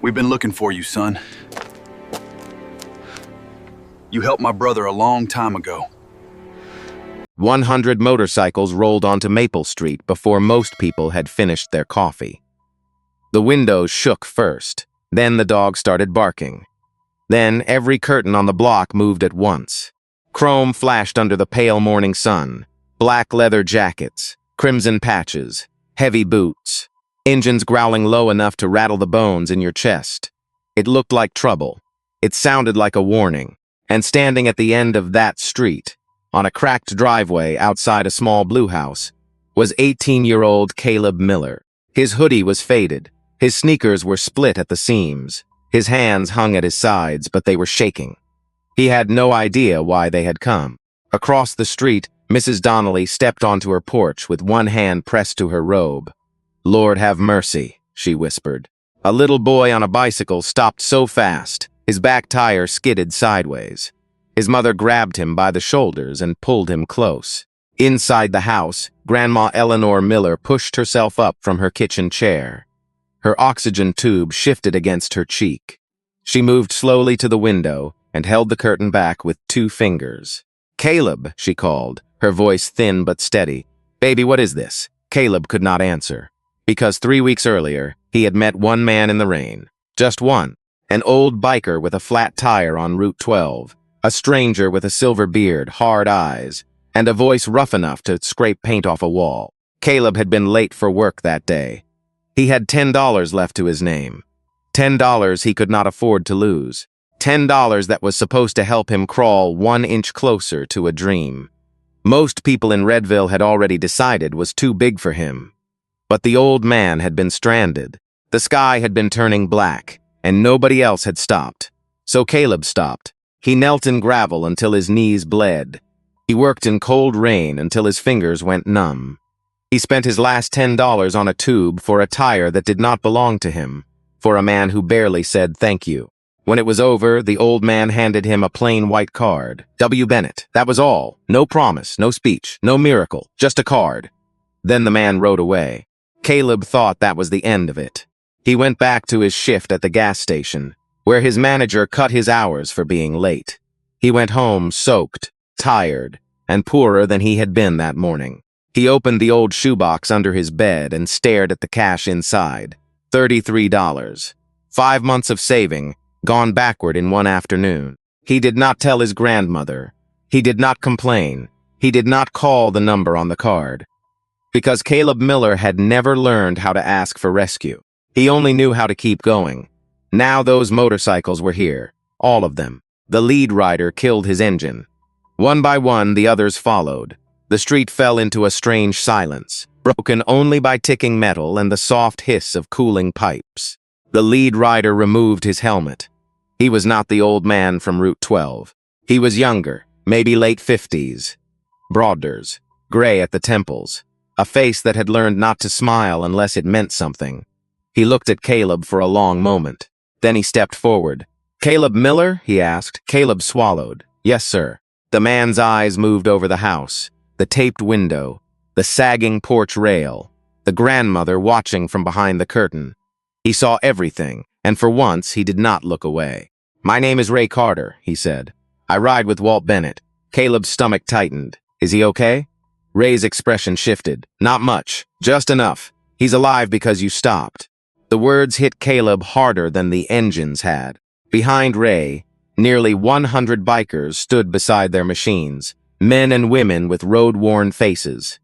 We've been looking for you, son. You helped my brother a long time ago. 100 motorcycles rolled onto Maple Street before most people had finished their coffee. The windows shook first, then the dog started barking. Then every curtain on the block moved at once. Chrome flashed under the pale morning sun, black leather jackets, crimson patches, heavy boots, engines growling low enough to rattle the bones in your chest. It looked like trouble. It sounded like a warning. And standing at the end of that street, on a cracked driveway outside a small blue house, was 18-year-old Caleb Miller. His hoodie was faded. His sneakers were split at the seams. His hands hung at his sides, but they were shaking. He had no idea why they had come. Across the street, Mrs. Donnelly stepped onto her porch with one hand pressed to her robe. "Lord have mercy," she whispered. A little boy on a bicycle stopped so fast, his back tire skidded sideways. His mother grabbed him by the shoulders and pulled him close. Inside the house, Grandma Eleanor Miller pushed herself up from her kitchen chair. Her oxygen tube shifted against her cheek. She moved slowly to the window and held the curtain back with 2 fingers. "Caleb," she called, her voice thin but steady. "Baby, what is this?" Caleb could not answer, because 3 weeks earlier, he had met one man in the rain. Just one. An old biker with a flat tire on Route 12. A stranger with a silver beard, hard eyes, and a voice rough enough to scrape paint off a wall. Caleb had been late for work that day. He had $10 left to his name. $10 he could not afford to lose. $10 that was supposed to help him crawl 1 inch closer to a dream. Most people in Redville had already decided was too big for him. But the old man had been stranded. The sky had been turning black, and nobody else had stopped. So Caleb stopped. He knelt in gravel until his knees bled. He worked in cold rain until his fingers went numb. He spent his last $10 on a tube for a tire that did not belong to him, for a man who barely said thank you. When it was over, the old man handed him a plain white card. W. Bennett. That was all. No promise, no speech, no miracle, just a card. Then the man rode away. Caleb thought that was the end of it. He went back to his shift at the gas station, where his manager cut his hours for being late. He went home soaked, tired, and poorer than he had been that morning. He opened the old shoebox under his bed and stared at the cash inside. $33. 5 months of saving, gone backward in one afternoon. He did not tell his grandmother. He did not complain. He did not call the number on the card. Because Caleb Miller had never learned how to ask for rescue. He only knew how to keep going. Now those motorcycles were here, all of them. The lead rider killed his engine. One by one, the others followed. The street fell into a strange silence, broken only by ticking metal and the soft hiss of cooling pipes. The lead rider removed his helmet. He was not the old man from Route 12. He was younger, maybe late 50s. Broaders, gray at the temples, a face that had learned not to smile unless it meant something. He looked at Caleb for a long moment. Then he stepped forward. "Caleb Miller?" he asked. Caleb swallowed. "Yes, sir." The man's eyes moved over the house, the taped window, the sagging porch rail, the grandmother watching from behind the curtain. He saw everything, and for once he did not look away. "My name is Ray Carter," he said. "I ride with Walt Bennett." Caleb's stomach tightened. "Is he okay?" Ray's expression shifted. "Not much, just enough. He's alive because you stopped." The words hit Caleb harder than the engines had. Behind Ray, nearly 100 bikers stood beside their machines, men and women with road-worn faces.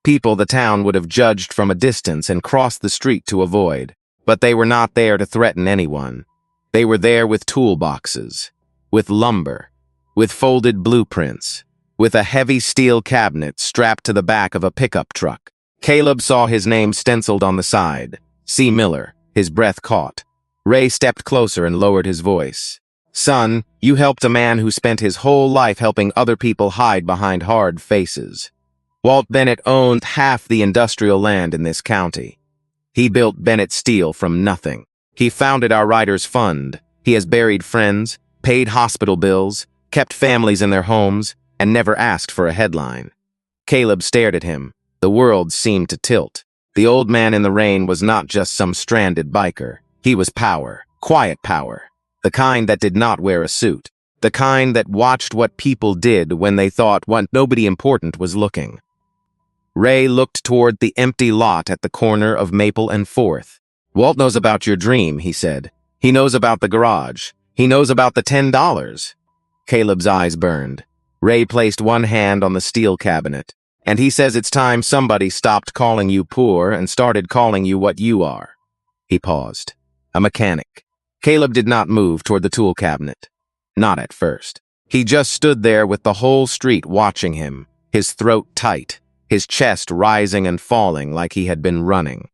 People the town would have judged from a distance and crossed the street to avoid. But they were not there to threaten anyone. They were there with toolboxes, with lumber, with folded blueprints, with a heavy steel cabinet strapped to the back of a pickup truck. Caleb saw his name stenciled on the side. C. Miller. His breath caught. Ray stepped closer and lowered his voice. "Son, you helped a man who spent his whole life helping other people hide behind hard faces. Walt Bennett owned half the industrial land in this county. He built Bennett Steel from nothing. He founded our Riders Fund. He has buried friends, paid hospital bills, kept families in their homes, and never asked for a headline." Caleb stared at him. The world seemed to tilt. The old man in the rain was not just some stranded biker. He was power, Quiet power. The kind that did not wear a suit. The kind that watched what people did when they thought what nobody important was looking. Ray looked toward the empty lot at the corner of Maple and 4th. Walt knows about your dream, he said. He knows about the garage. He knows about the $10. Caleb's eyes burned. Ray placed one hand on the steel cabinet. And he says it's time somebody stopped calling you poor and started calling you what you are. He paused. A mechanic. Caleb did not move toward the tool cabinet. Not at first. He just stood there with the whole street watching him, his throat tight, his chest rising and falling like he had been running.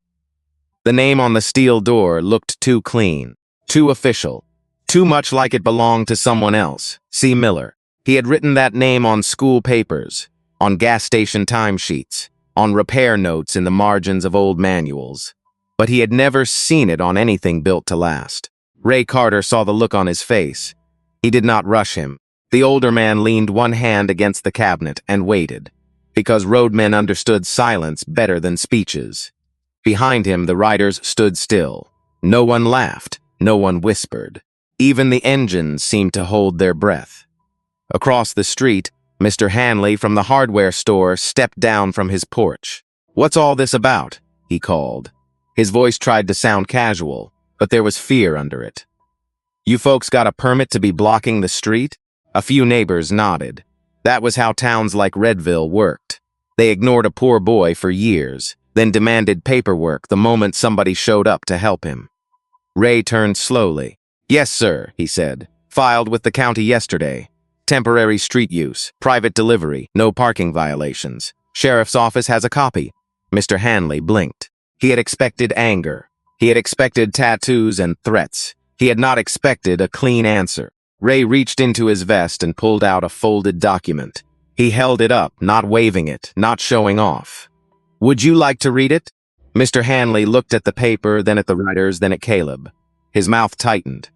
The name on the steel door looked too clean, too official, too much like it belonged to someone else. C. Miller. He had written that name on school papers, on gas station timesheets, on repair notes in the margins of old manuals. But he had never seen it on anything built to last. Ray Carter saw the look on his face. He did not rush him. The older man leaned one hand against the cabinet and waited, because roadmen understood silence better than speeches. Behind him, the riders stood still. No one laughed, no one whispered. Even the engines seemed to hold their breath. Across the street, Mr. Hanley from the hardware store stepped down from his porch. "What's all this about?" he called. His voice tried to sound casual, but there was fear under it. "You folks got a permit to be blocking the street?" A few neighbors nodded. That was how towns like Redville worked. They ignored a poor boy for years, then demanded paperwork the moment somebody showed up to help him. Ray turned slowly. "Yes, sir," he said. "Filed with the county yesterday. Temporary street use, private delivery, no parking violations. Sheriff's office has a copy." Mr. Hanley blinked. He had expected anger. He had expected tattoos and threats. He had not expected a clean answer. Ray reached into his vest and pulled out a folded document. He held it up, not waving it, not showing off. "Would you like to read it?" Mr. Hanley looked at the paper, then at the writers, then at Caleb. His mouth tightened.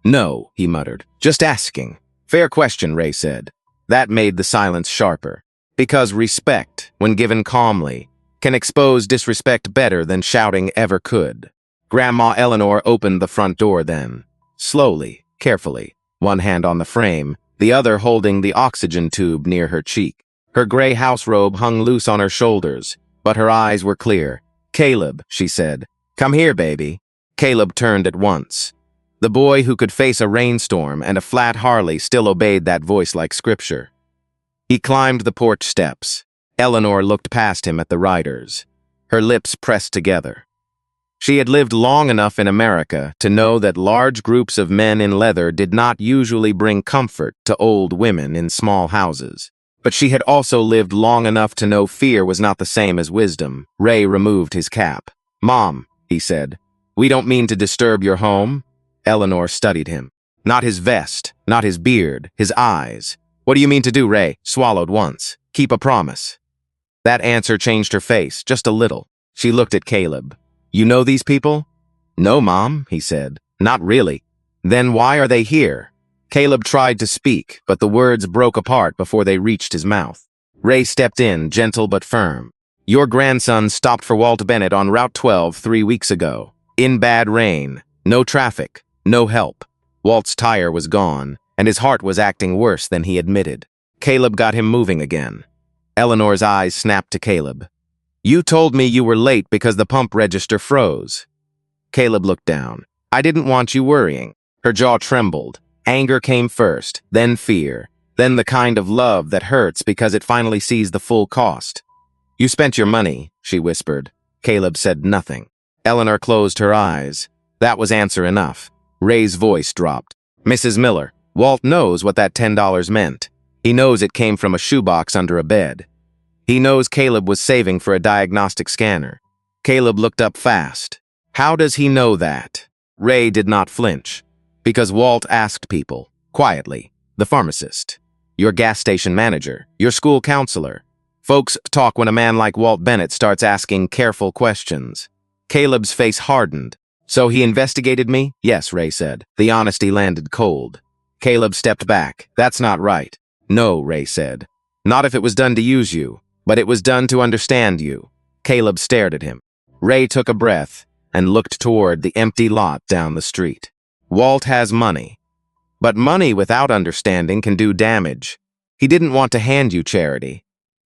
"No," he muttered. "Just asking." "Fair question," Ray said. That made the silence sharper. Because respect, when given calmly, can expose disrespect better than shouting ever could. Grandma Eleanor opened the front door then. Slowly, carefully, one hand on the frame, the other holding the oxygen tube near her cheek. Her gray house robe hung loose on her shoulders, but her eyes were clear. "Caleb," she said. "Come here, baby." Caleb turned at once. The boy who could face a rainstorm and a flat Harley still obeyed that voice like scripture. He climbed the porch steps. Eleanor looked past him at the riders. Her lips pressed together. She had lived long enough in America to know that large groups of men in leather did not usually bring comfort to old women in small houses. But she had also lived long enough to know fear was not the same as wisdom. Ray removed his cap. "Mom," he said, "we don't mean to disturb your home." Eleanor studied him. Not his vest, not his beard, his eyes. "What do you mean to do, Ray?" Swallowed once. "Keep a promise." That answer changed her face, just a little. She looked at Caleb. "You know these people?" "No, Mom," he said. "Not really." "Then why are they here?" Caleb tried to speak, but the words broke apart before they reached his mouth. Ray stepped in, gentle but firm. "Your grandson stopped for Walt Bennett on Route 12 3 weeks ago. In bad rain. No traffic. No help. Walt's tire was gone, and his heart was acting worse than he admitted. Caleb got him moving again. Eleanor's eyes snapped to Caleb. "You told me you were late because the pump register froze." Caleb looked down. "I didn't want you worrying." Her jaw trembled. Anger came first, then fear, then the kind of love that hurts because it finally sees the full cost. "You spent your money," she whispered. Caleb said nothing. Eleanor closed her eyes. That was answer enough. Ray's voice dropped. "Mrs. Miller, Walt knows what that $10 meant. He knows it came from a shoebox under a bed. He knows Caleb was saving for a diagnostic scanner." Caleb looked up fast. "How does he know that?" Ray did not flinch. "Because Walt asked people, quietly. The pharmacist, your gas station manager, your school counselor. Folks talk when a man like Walt Bennett starts asking careful questions." Caleb's face hardened. "So he investigated me?" "Yes," Ray said. The honesty landed cold. Caleb stepped back. "That's not right." "No," Ray said. "Not if it was done to use you, but it was done to understand you." Caleb stared at him. Ray took a breath and looked toward the empty lot down the street. Walt has money. But money without understanding can do damage. He didn't want to hand you charity.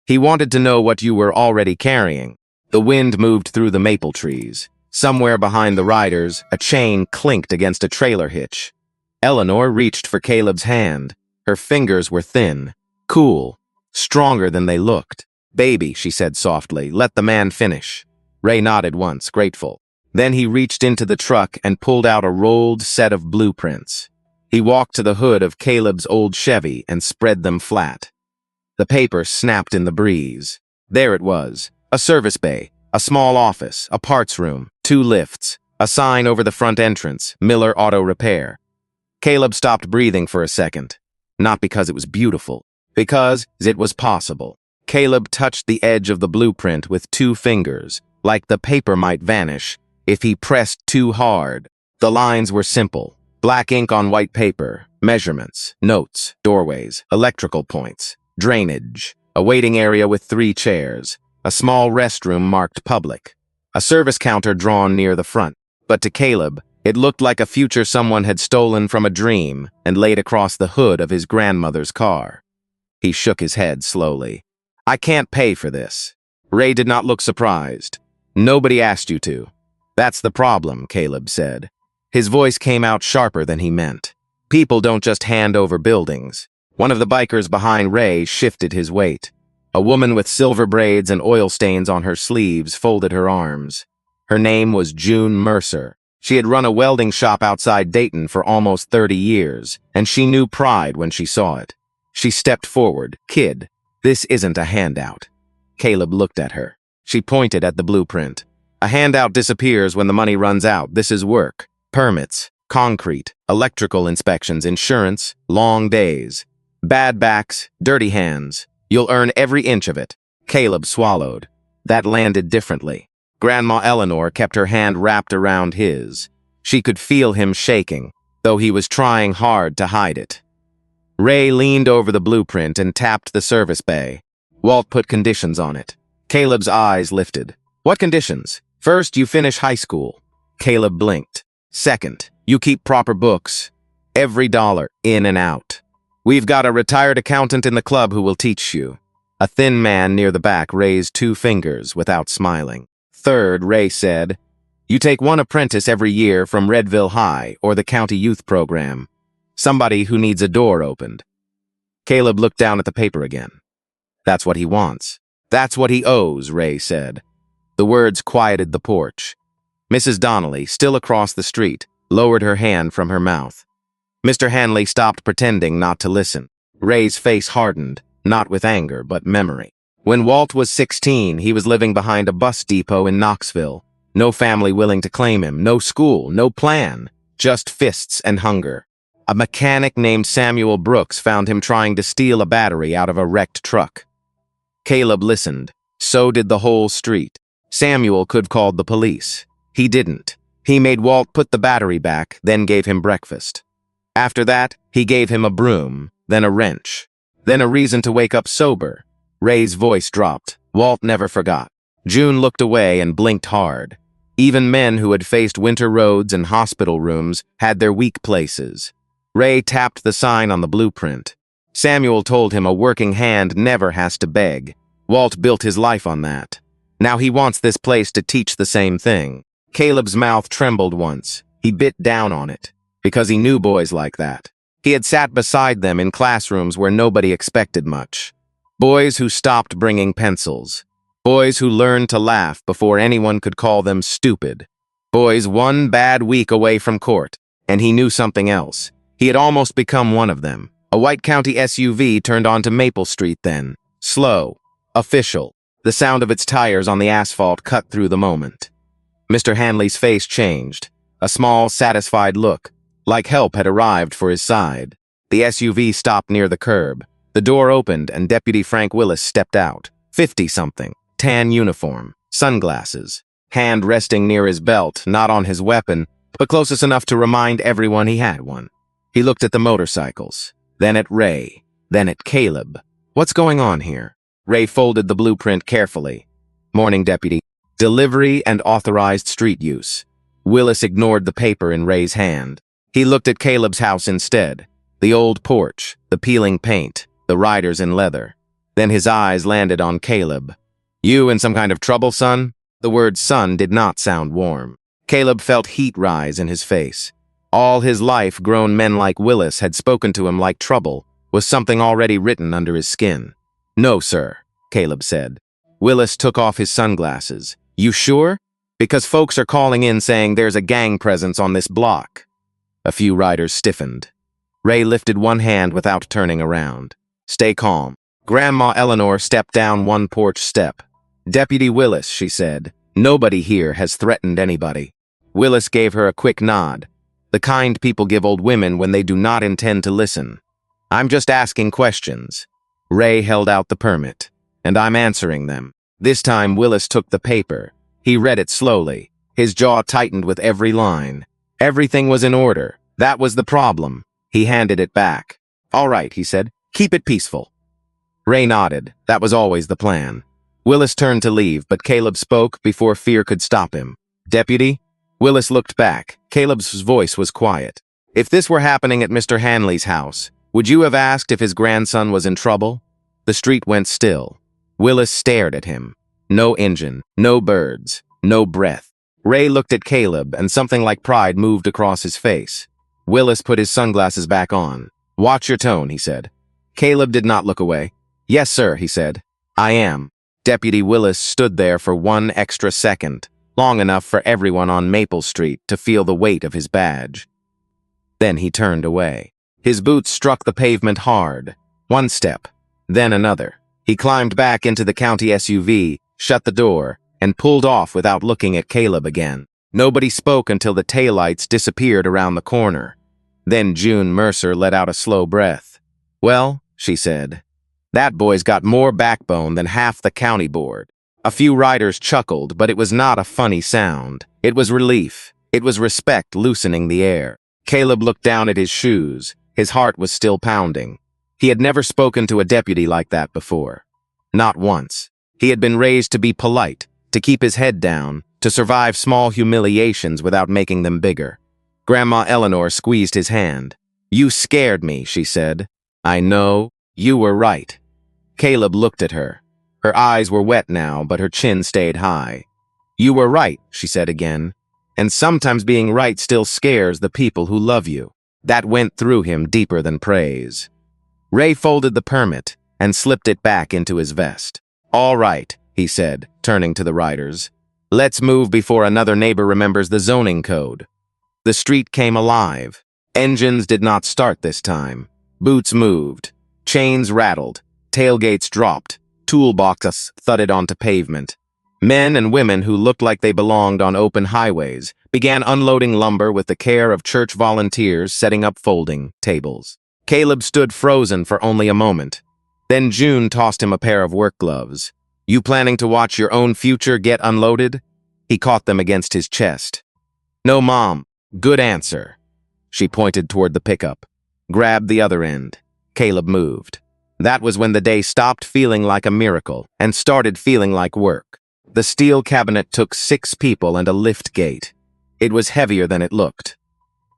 He wanted to know what you were already carrying. The wind moved through the maple trees. Somewhere behind the riders, a chain clinked against a trailer hitch. Eleanor reached for Caleb's hand. Her fingers were thin, cool, stronger than they looked. "Baby," she said softly, "let the man finish." Ray nodded once, grateful. Then he reached into the truck and pulled out a rolled set of blueprints. He walked to the hood of Caleb's old Chevy and spread them flat. The paper snapped in the breeze. There it was, a service bay, a small office, a parts room, 2 lifts, a sign over the front entrance, Miller Auto Repair. Caleb stopped breathing for a second. Not because it was beautiful, because it was possible. Caleb touched the edge of the blueprint with 2 fingers, like the paper might vanish if he pressed too hard. The lines were simple, black ink on white paper, measurements, notes, doorways, electrical points, drainage, a waiting area with 3 chairs, a small restroom marked public, a service counter drawn near the front. But to Caleb, it looked like a future someone had stolen from a dream and laid across the hood of his grandmother's car. He shook his head slowly. "I can't pay for this." Ray did not look surprised. "Nobody asked you to." "That's the problem," Caleb said. His voice came out sharper than he meant. "People don't just hand over buildings." One of the bikers behind Ray shifted his weight. A woman with silver braids and oil stains on her sleeves folded her arms. Her name was June Mercer. She had run a welding shop outside Dayton for almost 30 years, and she knew pride when she saw it. She stepped forward. "Kid, this isn't a handout." Caleb looked at her. She pointed at the blueprint. "A handout disappears when the money runs out. This is work. Permits, concrete, electrical inspections, insurance, long days. Bad backs, dirty hands. You'll earn every inch of it." Caleb swallowed. That landed differently. Grandma Eleanor kept her hand wrapped around his. She could feel him shaking, though he was trying hard to hide it. Ray leaned over the blueprint and tapped the service bay. Walt put conditions on it. Caleb's eyes lifted. "What conditions?" "First, you finish high school." Caleb blinked. "Second, you keep proper books. Every dollar, in and out. We've got a retired accountant in the club who will teach you." A thin man near the back raised 2 fingers without smiling. "Third," Ray said, "you take 1 apprentice every year from Redville High or the county youth program. Somebody who needs a door opened." Caleb looked down at the paper again. "That's what he wants. That's what he owes," Ray said. The words quieted the porch. Mrs. Donnelly, still across the street, lowered her hand from her mouth. Mr. Hanley stopped pretending not to listen. Ray's face hardened, not with anger, but memory. When Walt was 16, he was living behind a bus depot in Knoxville. No family willing to claim him, no school, no plan, just fists and hunger. A mechanic named Samuel Brooks found him trying to steal a battery out of a wrecked truck. Caleb listened. So did the whole street. Samuel could have called the police. He didn't. He made Walt put the battery back, then gave him breakfast. After that, he gave him a broom, then a wrench, then a reason to wake up sober. Ray's voice dropped. Walt never forgot. June looked away and blinked hard. Even men who had faced winter roads and hospital rooms had their weak places. Ray tapped the sign on the blueprint. Samuel told him a working hand never has to beg. Walt built his life on that. Now he wants this place to teach the same thing. Caleb's mouth trembled once. He bit down on it, because he knew boys like that. He had sat beside them in classrooms where nobody expected much. Boys who stopped bringing pencils. Boys who learned to laugh before anyone could call them stupid. Boys 1 bad week away from court, and he knew something else. He had almost become one of them. A white county SUV turned onto Maple Street then. Slow. Official. The sound of its tires on the asphalt cut through the moment. Mr. Hanley's face changed. A small, satisfied look, like help had arrived for his side. The SUV stopped near the curb. The door opened and Deputy Frank Willis stepped out. 50-something, tan uniform, sunglasses, hand resting near his belt, not on his weapon, but closest enough to remind everyone he had one. He looked at the motorcycles, then at Ray, then at Caleb. "What's going on here?" Ray folded the blueprint carefully. "Morning, Deputy. Delivery and authorized street use." Willis ignored the paper in Ray's hand. He looked at Caleb's house instead. The old porch, the peeling paint, the riders in leather. Then his eyes landed on Caleb. "You in some kind of trouble, son?" The word son did not sound warm. Caleb felt heat rise in his face. All his life, grown men like Willis had spoken to him like trouble was something already written under his skin. "No, sir," Caleb said. Willis took off his sunglasses. "You sure? Because folks are calling in saying there's a gang presence on this block." A few riders stiffened. Ray lifted one hand without turning around. "Stay calm." Grandma Eleanor stepped down one porch step. "Deputy Willis," she said, "nobody here has threatened anybody." Willis gave her a quick nod. The kind people give old women when they do not intend to listen. "I'm just asking questions." Ray held out the permit. "And I'm answering them." This time Willis took the paper. He read it slowly. His jaw tightened with every line. Everything was in order. That was the problem. He handed it back. "All right," he said. "Keep it peaceful." Ray nodded. That was always the plan. Willis turned to leave, but Caleb spoke before fear could stop him. "Deputy?" Willis looked back. Caleb's voice was quiet. "If this were happening at Mr. Hanley's house, would you have asked if his grandson was in trouble?" The street went still. Willis stared at him. No engine, no birds, no breath. Ray looked at Caleb, and something like pride moved across his face. Willis put his sunglasses back on. "Watch your tone," he said. Caleb did not look away. "Yes, sir," he said. "I am." Deputy Willis stood there for one extra second, long enough for everyone on Maple Street to feel the weight of his badge. Then he turned away. His boots struck the pavement hard. One step, then another. He climbed back into the county SUV, shut the door, and pulled off without looking at Caleb again. Nobody spoke until the taillights disappeared around the corner. Then June Mercer let out a slow breath. "Well," she said, "that boy's got more backbone than half the county board." A few riders chuckled, but it was not a funny sound. It was relief. It was respect loosening the air. Caleb looked down at his shoes. His heart was still pounding. He had never spoken to a deputy like that before. Not once. He had been raised to be polite, to keep his head down, to survive small humiliations without making them bigger. Grandma Eleanor squeezed his hand. "You scared me," she said. "I know. You were right." Caleb looked at her. Her eyes were wet now, but her chin stayed high. "You were right," she said again. "And sometimes being right still scares the people who love you." That went through him deeper than praise. Ray folded the permit and slipped it back into his vest. "All right," he said, turning to the riders. "Let's move before another neighbor remembers the zoning code." The street came alive. Engines did not start this time. Boots moved. Chains rattled. Tailgates dropped. Toolboxes thudded onto pavement. Men and women who looked like they belonged on open highways began unloading lumber with the care of church volunteers setting up folding tables. Caleb stood frozen for only a moment. Then June tossed him a pair of work gloves. "You planning to watch your own future get unloaded?" He caught them against his chest. "No, Mom. Good answer." She pointed toward the pickup. Grabbed the other end. Caleb moved. That was when the day stopped feeling like a miracle and started feeling like work. The steel cabinet took 6 people and a lift gate. It was heavier than it looked.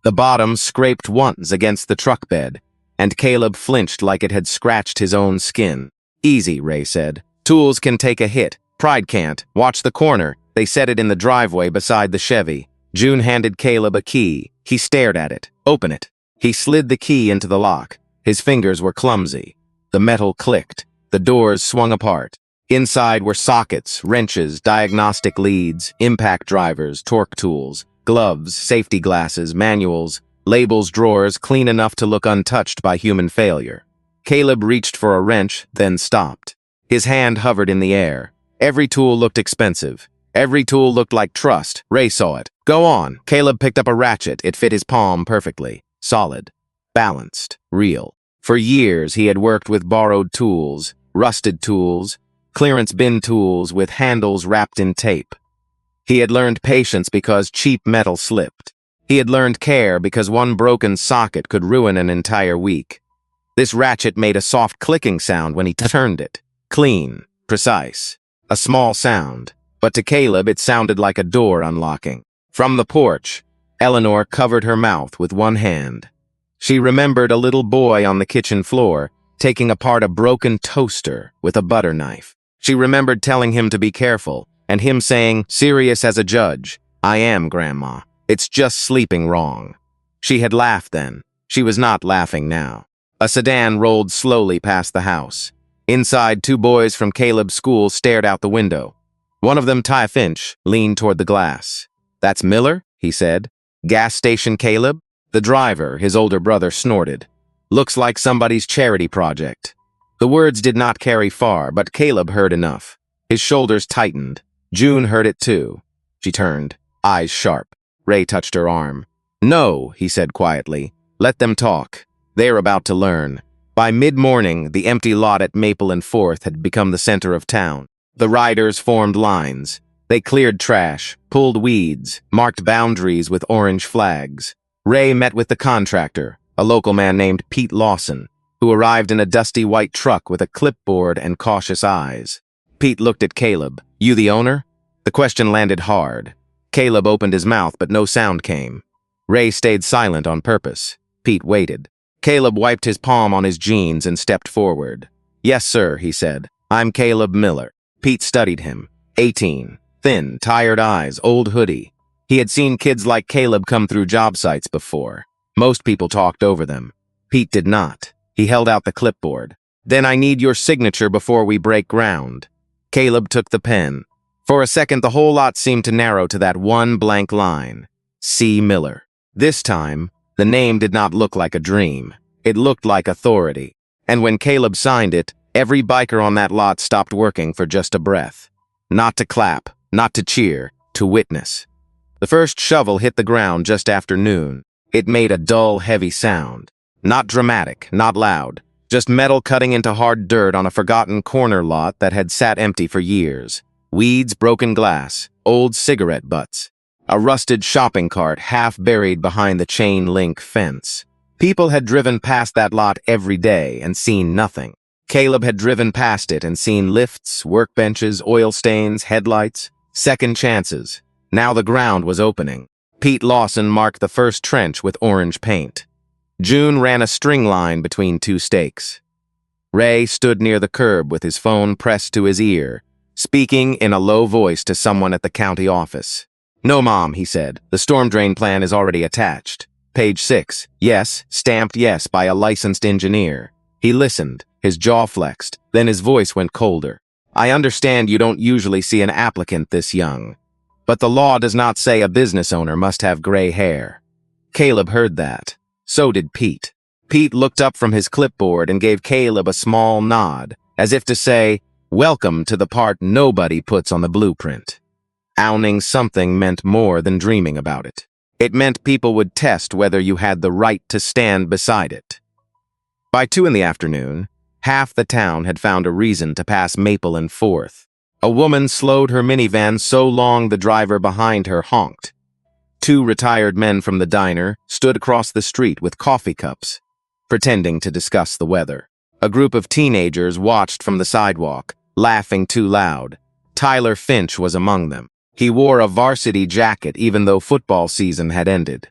The bottom scraped once against the truck bed, and Caleb flinched like it had scratched his own skin. "Easy," Ray said. "Tools can take a hit. Pride can't. Watch the corner." They set it in the driveway beside the Chevy. June handed Caleb a key. He stared at it. "Open it." He slid the key into the lock. His fingers were clumsy. The metal clicked. The doors swung apart. Inside were sockets, wrenches, diagnostic leads, impact drivers, torque tools, gloves, safety glasses, manuals, labels, drawers clean enough to look untouched by human failure. Caleb reached for a wrench, then stopped. His hand hovered in the air. Every tool looked expensive. Every tool looked like trust. Ray saw it. "Go on." Caleb picked up a ratchet. It fit his palm perfectly. Solid. Balanced. Real. For years, he had worked with borrowed tools, rusted tools, clearance bin tools with handles wrapped in tape. He had learned patience because cheap metal slipped. He had learned care because one broken socket could ruin an entire week. This ratchet made a soft clicking sound when he turned it. Clean. Precise. A small sound. But to Caleb, it sounded like a door unlocking. From the porch, Eleanor covered her mouth with one hand. She remembered a little boy on the kitchen floor taking apart a broken toaster with a butter knife. She remembered telling him to be careful, and him saying, serious as a judge, "I am, Grandma. It's just sleeping wrong." She had laughed then. She was not laughing now. A sedan rolled slowly past the house. Inside, two boys from Caleb's school stared out the window. One of them, Ty Finch, leaned toward the glass. "That's Miller?" he said. "Gas station Caleb?" The driver, his older brother, snorted. "Looks like somebody's charity project." The words did not carry far, but Caleb heard enough. His shoulders tightened. June heard it too. She turned, eyes sharp. Ray touched her arm. "No," he said quietly. "Let them talk. They're about to learn." By mid-morning, the empty lot at Maple and 4th had become the center of town. The riders formed lines. They cleared trash, pulled weeds, marked boundaries with orange flags. Ray met with the contractor, a local man named Pete Lawson, who arrived in a dusty white truck with a clipboard and cautious eyes. Pete looked at Caleb. "You the owner?" The question landed hard. Caleb opened his mouth, but no sound came. Ray stayed silent on purpose. Pete waited. Caleb wiped his palm on his jeans and stepped forward. "Yes, sir," he said. "I'm Caleb Miller." Pete studied him. 18. Thin, tired eyes, old hoodie. He had seen kids like Caleb come through job sites before. Most people talked over them. Pete did not. He held out the clipboard. "Then I need your signature before we break ground." Caleb took the pen. For a second, the whole lot seemed to narrow to that one blank line. C. Miller. This time, the name did not look like a dream. It looked like authority. And when Caleb signed it, every biker on that lot stopped working for just a breath. Not to clap, not to cheer, to witness. The first shovel hit the ground just after noon. It made a dull, heavy sound. Not dramatic, not loud. Just metal cutting into hard dirt on a forgotten corner lot that had sat empty for years. Weeds, broken glass, old cigarette butts. A rusted shopping cart half buried behind the chain-link fence. People had driven past that lot every day and seen nothing. Caleb had driven past it and seen lifts, workbenches, oil stains, headlights, second chances. Now the ground was opening. Pete Lawson marked the first trench with orange paint. June ran a string line between two stakes. Ray stood near the curb with his phone pressed to his ear, speaking in a low voice to someone at the county office. "No, Mom," he said. "The storm drain plan is already attached. Page 6. Yes, stamped yes by a licensed engineer." He listened, his jaw flexed, then his voice went colder. "I understand you don't usually see an applicant this young, but the law does not say a business owner must have gray hair." Caleb heard that. So did Pete. Pete looked up from his clipboard and gave Caleb a small nod, as if to say, "Welcome to the part nobody puts on the blueprint." Owning something meant more than dreaming about it. It meant people would test whether you had the right to stand beside it. By 2 in the afternoon, half the town had found a reason to pass Maple and 4th. A woman slowed her minivan so long the driver behind her honked. 2 retired men from the diner stood across the street with coffee cups, pretending to discuss the weather. A group of teenagers watched from the sidewalk, laughing too loud. Tyler Finch was among them. He wore a varsity jacket even though football season had ended.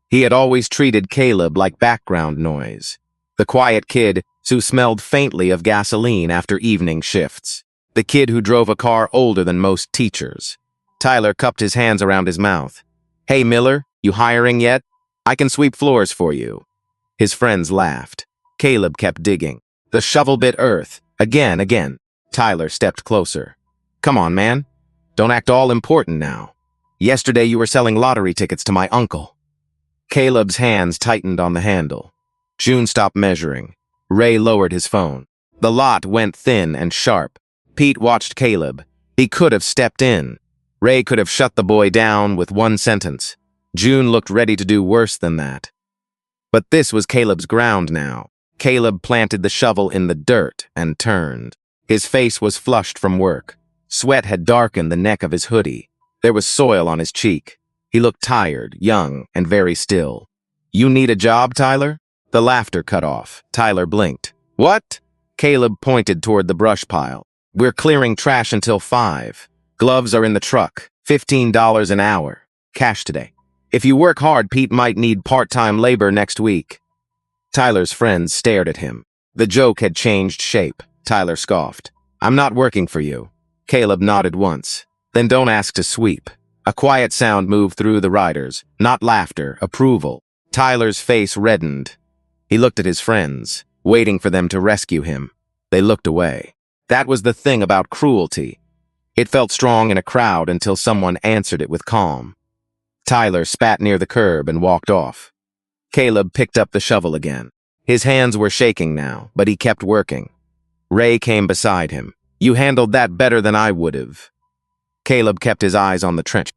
He had always treated Caleb like background noise. The quiet kid who smelled faintly of gasoline after evening shifts. The kid who drove a car older than most teachers. Tyler cupped his hands around his mouth. "Hey, Miller, you hiring yet? I can sweep floors for you." His friends laughed. Caleb kept digging. The shovel bit earth. Again. Tyler stepped closer. "Come on, man. Don't act all important now. Yesterday you were selling lottery tickets to my uncle." Caleb's hands tightened on the handle. June stopped measuring. Ray lowered his phone. The lot went thin and sharp. Pete watched Caleb. He could have stepped in. Ray could have shut the boy down with one sentence. June looked ready to do worse than that. But this was Caleb's ground now. Caleb planted the shovel in the dirt and turned. His face was flushed from work. Sweat had darkened the neck of his hoodie. There was soil on his cheek. He looked tired, young, and very still. "You need a job, Tyler?" The laughter cut off. Tyler blinked. "What?" Caleb pointed toward the brush pile. "We're clearing trash until 5. Gloves are in the truck. $15 an hour. Cash today." If you work hard, Pete might need part-time labor next week. Tyler's friends stared at him. The joke had changed shape. Tyler scoffed. I'm not working for you. Caleb nodded once. Then don't ask to sweep. A quiet sound moved through the riders. Not laughter, approval. Tyler's face reddened. He looked at his friends, waiting for them to rescue him. They looked away. That was the thing about cruelty. It felt strong in a crowd until someone answered it with calm. Tyler spat near the curb and walked off. Caleb picked up the shovel again. His hands were shaking now, but he kept working. Ray came beside him. You handled that better than I would have. Caleb kept his eyes on the trench.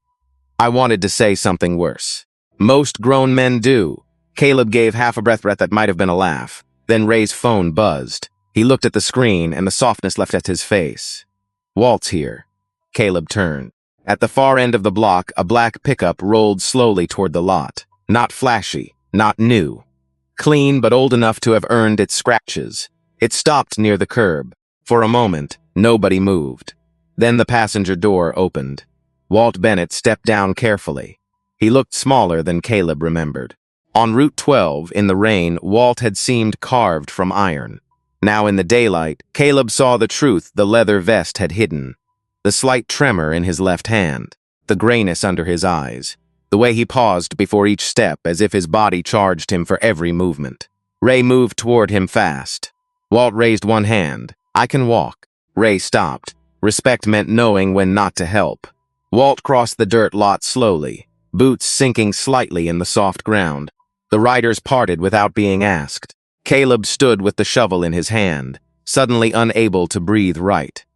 I wanted to say something worse. Most grown men do. Caleb gave half a breath that might have been a laugh. Then Ray's phone buzzed. He looked at the screen and the softness left at his face. Walt's here. Caleb turned. At the far end of the block, a black pickup rolled slowly toward the lot. Not flashy, not new. Clean but old enough to have earned its scratches. It stopped near the curb. For a moment, nobody moved. Then the passenger door opened. Walt Bennett stepped down carefully. He looked smaller than Caleb remembered. On Route 12, in the rain, Walt had seemed carved from iron. Now in the daylight, Caleb saw the truth the leather vest had hidden. The slight tremor in his left hand, the grayness under his eyes, the way he paused before each step as if his body charged him for every movement. Ray moved toward him fast. Walt raised one hand. I can walk. Ray stopped. Respect meant knowing when not to help. Walt crossed the dirt lot slowly, boots sinking slightly in the soft ground. The riders parted without being asked. Caleb stood with the shovel in his hand, suddenly unable to breathe right.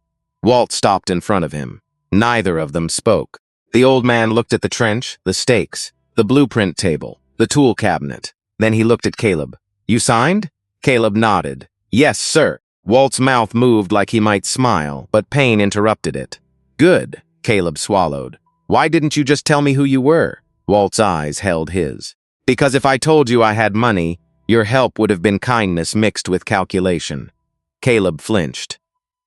Walt stopped in front of him. Neither of them spoke. The old man looked at the trench, the stakes, the blueprint table, the tool cabinet. Then he looked at Caleb. You signed? Caleb nodded. Yes, sir. Walt's mouth moved like he might smile, but pain interrupted it. Good, Caleb swallowed. Why didn't you just tell me who you were? Walt's eyes held his. Because if I told you I had money, your help would have been kindness mixed with calculation. Caleb flinched.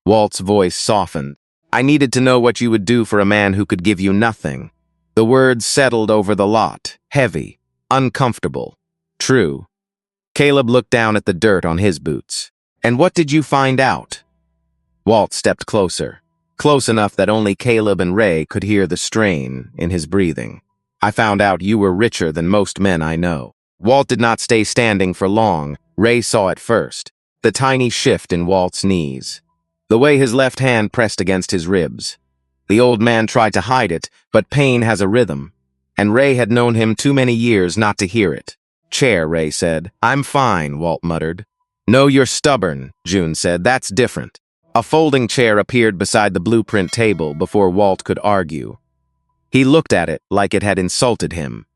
Walt's voice softened. I needed to know what you would do for a man who could give you nothing. The words settled over the lot, heavy, uncomfortable. True. Caleb looked down at the dirt on his boots. And what did you find out? Walt stepped closer, close enough that only Caleb and Ray could hear the strain in his breathing. I found out you were richer than most men I know. Walt did not stay standing for long. Ray saw it first, the tiny shift in Walt's knees, the way his left hand pressed against his ribs. The old man tried to hide it, but pain has a rhythm, and Ray had known him too many years not to hear it. Chair, Ray said. I'm fine, Walt muttered. No, you're stubborn, June said. That's different. A folding chair appeared beside the blueprint table before Walt could argue. He looked at it like it had insulted him.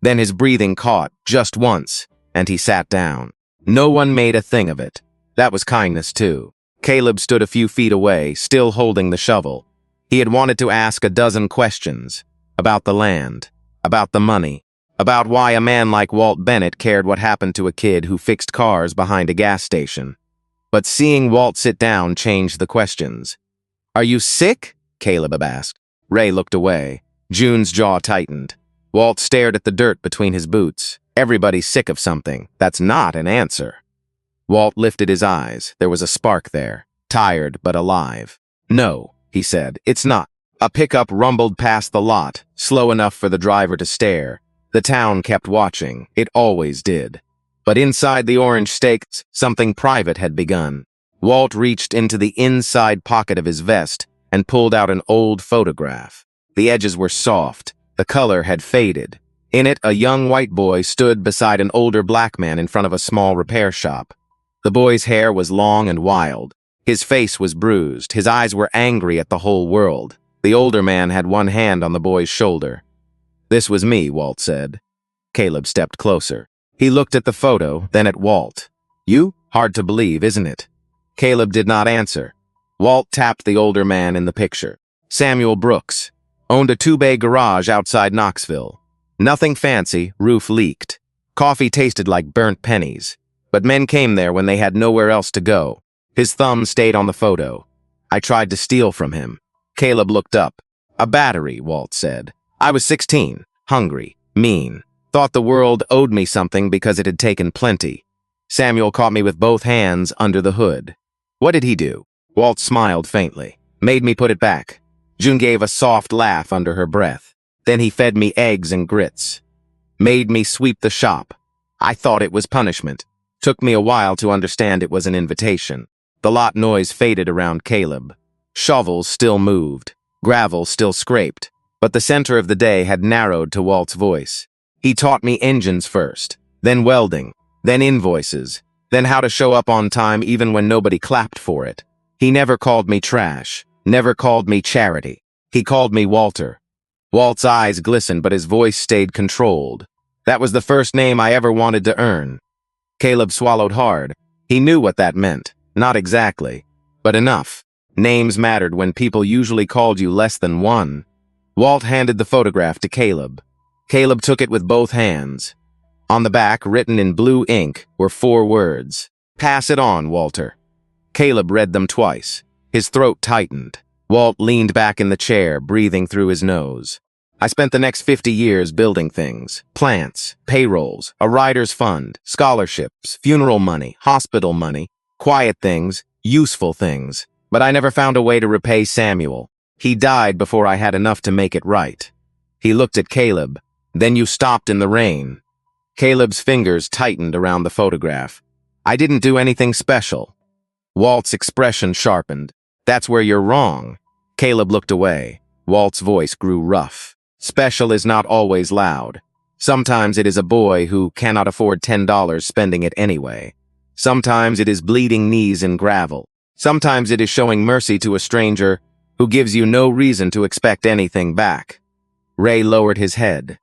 Then his breathing caught, just once, and he sat down. No one made a thing of it. That was kindness, too. Caleb stood a few feet away, still holding the shovel. He had wanted to ask a dozen questions. About the land. About the money. About why a man like Walt Bennett cared what happened to a kid who fixed cars behind a gas station. But seeing Walt sit down changed the questions. Are you sick? Caleb asked. Ray looked away. June's jaw tightened. Walt stared at the dirt between his boots. Everybody's sick of something. That's not an answer. Walt lifted his eyes. There was a spark there. Tired but alive. No, he said. It's not. A pickup rumbled past the lot, slow enough for the driver to stare. The town kept watching. It always did. But inside the orange stakes, something private had begun. Walt reached into the inside pocket of his vest and pulled out an old photograph. The edges were soft. The color had faded. In it, a young white boy stood beside an older black man in front of a small repair shop. The boy's hair was long and wild. His face was bruised. His eyes were angry at the whole world. The older man had one hand on the boy's shoulder. This was me, Walt said. Caleb stepped closer. He looked at the photo, then at Walt. You? Hard to believe, isn't it? Caleb did not answer. Walt tapped the older man in the picture. Samuel Brooks. Owned a two-bay garage outside Knoxville. Nothing fancy, roof leaked. Coffee tasted like burnt pennies. But men came there when they had nowhere else to go. His thumb stayed on the photo. I tried to steal from him. Caleb looked up. A battery, Walt said. I was 16, hungry. Mean. Thought the world owed me something because it had taken plenty. Samuel caught me with both hands under the hood. What did he do? Walt smiled faintly. Made me put it back. June gave a soft laugh under her breath. Then he fed me eggs and grits. Made me sweep the shop. I thought it was punishment. Took me a while to understand it was an invitation. The lot noise faded around Caleb. Shovels still moved. Gravel still scraped. But the center of the day had narrowed to Walt's voice. He taught me engines first, then welding, then invoices, then how to show up on time even when nobody clapped for it. He never called me trash, never called me charity. He called me Walter. Walt's eyes glistened, but his voice stayed controlled. That was the first name I ever wanted to earn. Caleb swallowed hard. He knew what that meant. Not exactly, but enough. Names mattered when people usually called you less than one. Walt handed the photograph to Caleb. Caleb took it with both hands. On the back, written in blue ink, were 4 words. "Pass it on, Walter." Caleb read them twice. His throat tightened. Walt leaned back in the chair, breathing through his nose. I spent the next 50 years building things. Plants, payrolls, a writer's fund, scholarships, funeral money, hospital money, quiet things, useful things. But I never found a way to repay Samuel. He died before I had enough to make it right. He looked at Caleb. "Then you stopped in the rain." Caleb's fingers tightened around the photograph. "I didn't do anything special." Walt's expression sharpened. "That's where you're wrong." Caleb looked away. Walt's voice grew rough. "Special is not always loud. Sometimes it is a boy who cannot afford $10 spending it anyway. Sometimes it is bleeding knees in gravel. Sometimes it is showing mercy to a stranger who gives you no reason to expect anything back." Ray lowered his head.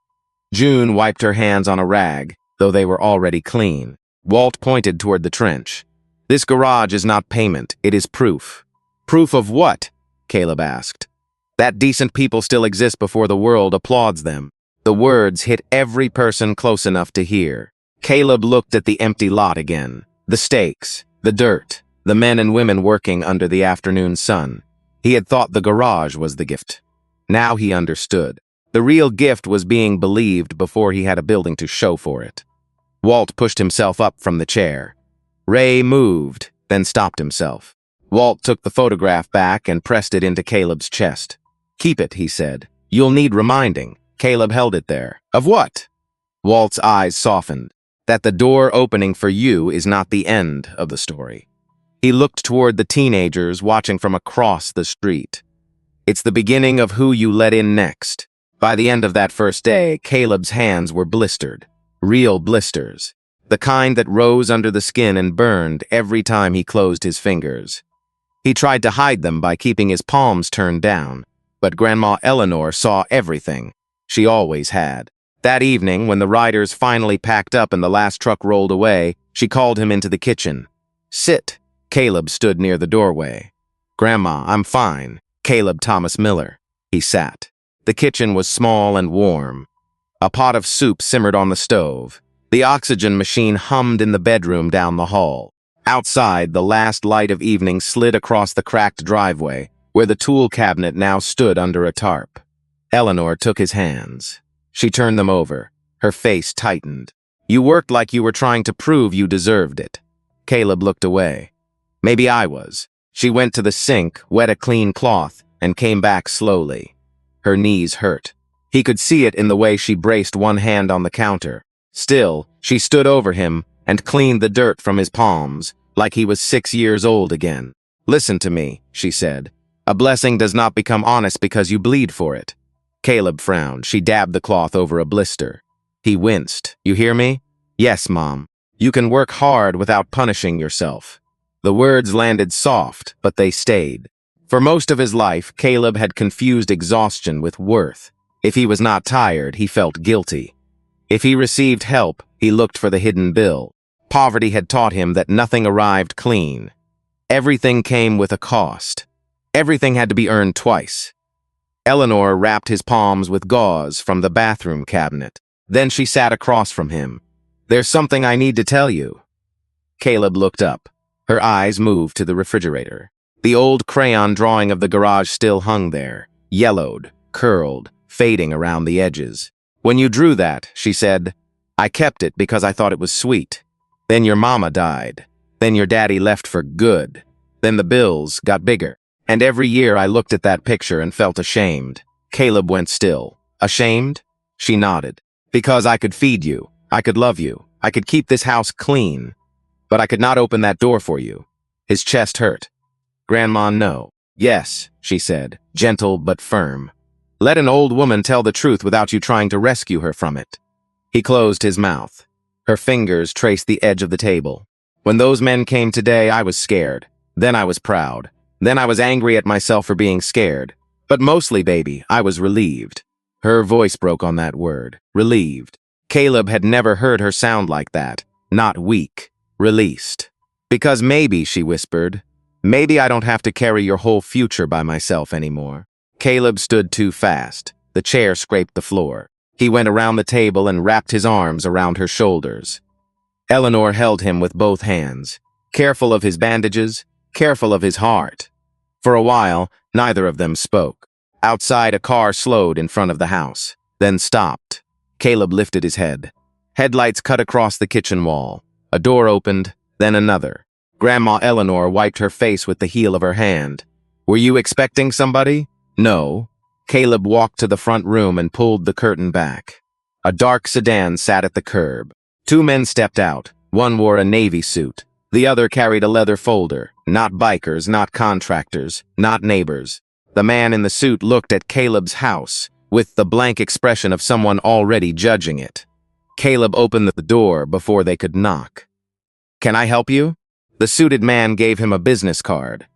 June wiped her hands on a rag, though they were already clean. Walt pointed toward the trench. "This garage is not payment, it is proof." "Proof of what?" Caleb asked. "That decent people still exist before the world applauds them." The words hit every person close enough to hear. Caleb looked at the empty lot again. The stakes, the dirt, the men and women working under the afternoon sun. He had thought the garage was the gift. Now he understood. The real gift was being believed before he had a building to show for it. Walt pushed himself up from the chair. Ray moved, then stopped himself. Walt took the photograph back and pressed it into Caleb's chest. "Keep it," he said. "You'll need reminding." Caleb held it there. "Of what?" Walt's eyes softened. "That the door opening for you is not the end of the story." He looked toward the teenagers watching from across the street. "It's the beginning of who you let in next." By the end of that first day, Caleb's hands were blistered. Real blisters. The kind that rose under the skin and burned every time he closed his fingers. He tried to hide them by keeping his palms turned down, but Grandma Eleanor saw everything. She always had. That evening, when the riders finally packed up and the last truck rolled away, she called him into the kitchen. "Sit." Caleb stood near the doorway. "Grandma, I'm fine." Caleb Thomas Miller. He sat. The kitchen was small and warm. A pot of soup simmered on the stove. The oxygen machine hummed in the bedroom down the hall. Outside, the last light of evening slid across the cracked driveway, where the tool cabinet now stood under a tarp. Eleanor took his hands. She turned them over. Her face tightened. "You worked like you were trying to prove you deserved it." Caleb looked away. "Maybe I was." She went to the sink, wet a clean cloth, and came back slowly. Her knees hurt. He could see it in the way she braced one hand on the counter. Still, she stood over him and cleaned the dirt from his palms, like he was 6 years old again. "Listen to me," she said. "A blessing does not become honest because you bleed for it." Caleb frowned. She dabbed the cloth over a blister. He winced. "You hear me?" "Yes, Mom. You can work hard without punishing yourself." The words landed soft, but they stayed. For most of his life, Caleb had confused exhaustion with worth. If he was not tired, he felt guilty. If he received help, he looked for the hidden bill. Poverty had taught him that nothing arrived clean. Everything came with a cost. Everything had to be earned twice. Eleanor wrapped his palms with gauze from the bathroom cabinet. Then she sat across from him. "There's something I need to tell you." Caleb looked up. Her eyes moved to the refrigerator. The old crayon drawing of the garage still hung there, yellowed, curled, fading around the edges. When you drew that, she said, I kept it because I thought it was sweet. Then your mama died. Then your daddy left for good. Then the bills got bigger. And every year I looked at that picture and felt ashamed. Caleb went still. Ashamed? She nodded. Because I could feed you. I could love you. I could keep this house clean. But I could not open that door for you. His chest hurt. Grandma, no. Yes, she said, gentle but firm. Let an old woman tell the truth without you trying to rescue her from it. He closed his mouth. Her fingers traced the edge of the table. When those men came today, I was scared. Then I was proud. Then I was angry at myself for being scared. But mostly, baby, I was relieved. Her voice broke on that word. Relieved. Caleb had never heard her sound like that. Not weak. Released. Because maybe, she whispered, maybe I don't have to carry your whole future by myself anymore. Caleb stood too fast. The chair scraped the floor. He went around the table and wrapped his arms around her shoulders. Eleanor held him with both hands, careful of his bandages, careful of his heart. For a while, neither of them spoke. Outside, a car slowed in front of the house, then stopped. Caleb lifted his head. Headlights cut across the kitchen wall. A door opened, then another. Grandma Eleanor wiped her face with the heel of her hand. Were you expecting somebody? No. Caleb walked to the front room and pulled the curtain back. A dark sedan sat at the curb. Two men stepped out. One wore a navy suit. The other carried a leather folder. Not bikers, not contractors, not neighbors. The man in the suit looked at Caleb's house with the blank expression of someone already judging it. Caleb opened the door before they could knock. Can I help you? The suited man gave him a business card.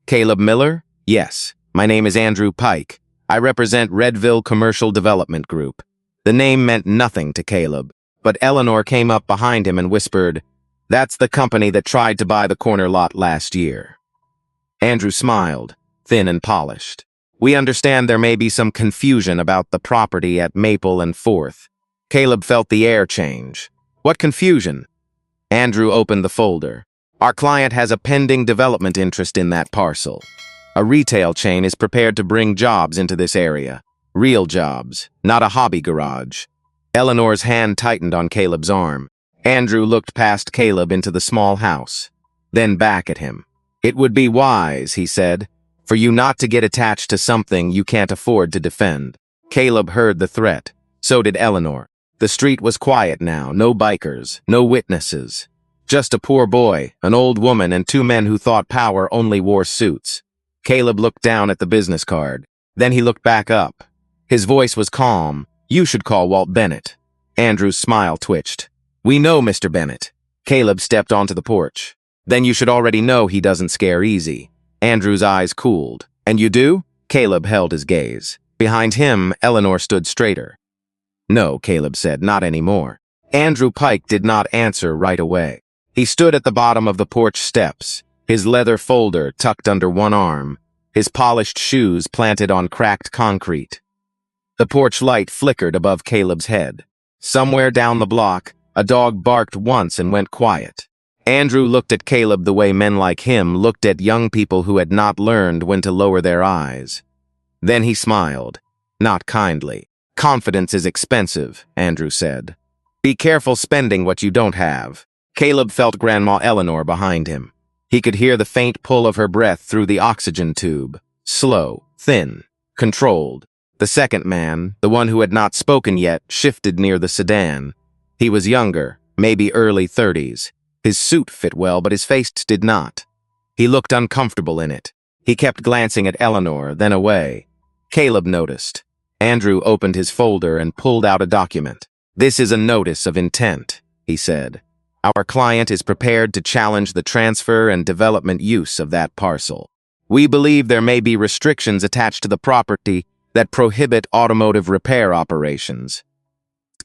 Caleb Miller? Yes. My name is Andrew Pike. I represent Redville Commercial Development Group. The name meant nothing to Caleb, but Eleanor came up behind him and whispered, That's the company that tried to buy the corner lot last year. Andrew smiled, thin and polished. We understand there may be some confusion about the property at Maple and 4th. Caleb felt the air change. What confusion? Andrew opened the folder. Our client has a pending development interest in that parcel. A retail chain is prepared to bring jobs into this area. Real jobs, not a hobby garage. Eleanor's hand tightened on Caleb's arm. Andrew looked past Caleb into the small house, then back at him. It would be wise, he said, for you not to get attached to something you can't afford to defend. Caleb heard the threat. So did Eleanor. The street was quiet now, no bikers, no witnesses. Just a poor boy, an old woman, and two men who thought power only wore suits. Caleb looked down at the business card. Then he looked back up. His voice was calm. You should call Walt Bennett. Andrew's smile twitched. We know Mr. Bennett. Caleb stepped onto the porch. Then you should already know he doesn't scare easy. Andrew's eyes cooled. And you do? Caleb held his gaze. Behind him, Eleanor stood straighter. No, Caleb said, not anymore. Andrew Pike did not answer right away. He stood at the bottom of the porch steps, his leather folder tucked under one arm, his polished shoes planted on cracked concrete. The porch light flickered above Caleb's head. Somewhere down the block, a dog barked once and went quiet. Andrew looked at Caleb the way men like him looked at young people who had not learned when to lower their eyes. Then he smiled, not kindly. Confidence is expensive, Andrew said. Be careful spending what you don't have. Caleb felt Grandma Eleanor behind him. He could hear the faint pull of her breath through the oxygen tube. Slow, thin, controlled. The second man, the one who had not spoken yet, shifted near the sedan. He was younger, maybe early 30s. His suit fit well, but his face did not. He looked uncomfortable in it. He kept glancing at Eleanor, then away. Caleb noticed. Andrew opened his folder and pulled out a document. This is a notice of intent, he said. Our client is prepared to challenge the transfer and development use of that parcel. We believe there may be restrictions attached to the property that prohibit automotive repair operations.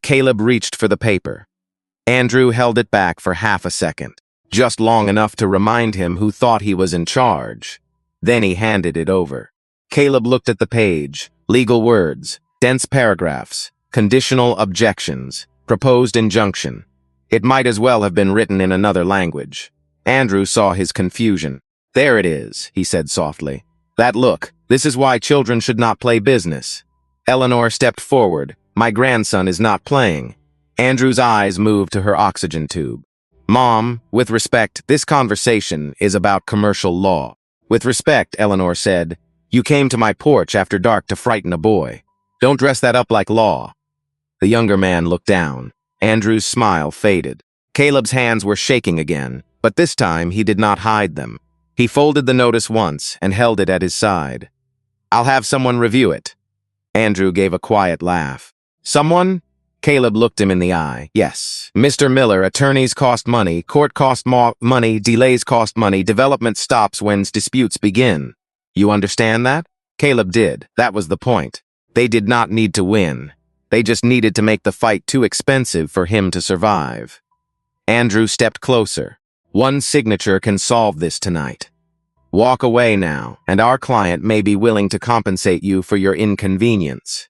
Caleb reached for the paper. Andrew held it back for half a second, just long enough to remind him who thought he was in charge. Then he handed it over. Caleb looked at the page. Legal words, dense paragraphs, conditional objections, proposed injunction. It might as well have been written in another language. Andrew saw his confusion. There it is, he said softly. That look, this is why children should not play business. Eleanor stepped forward, My grandson is not playing. Andrew's eyes moved to her oxygen tube. Mom, with respect, this conversation is about commercial law. With respect, Eleanor said, you came to my porch after dark to frighten a boy. Don't dress that up like law. The younger man looked down. Andrew's smile faded. Caleb's hands were shaking again, but this time he did not hide them. He folded the notice once and held it at his side. I'll have someone review it. Andrew gave a quiet laugh. Someone? Caleb looked him in the eye. Yes. Mr. Miller, attorneys cost money, court cost money, delays cost money, development stops when disputes begin. You understand that? Caleb did. That was the point. They did not need to win. They just needed to make the fight too expensive for him to survive. Andrew stepped closer. One signature can solve this tonight. Walk away now, and our client may be willing to compensate you for your inconvenience.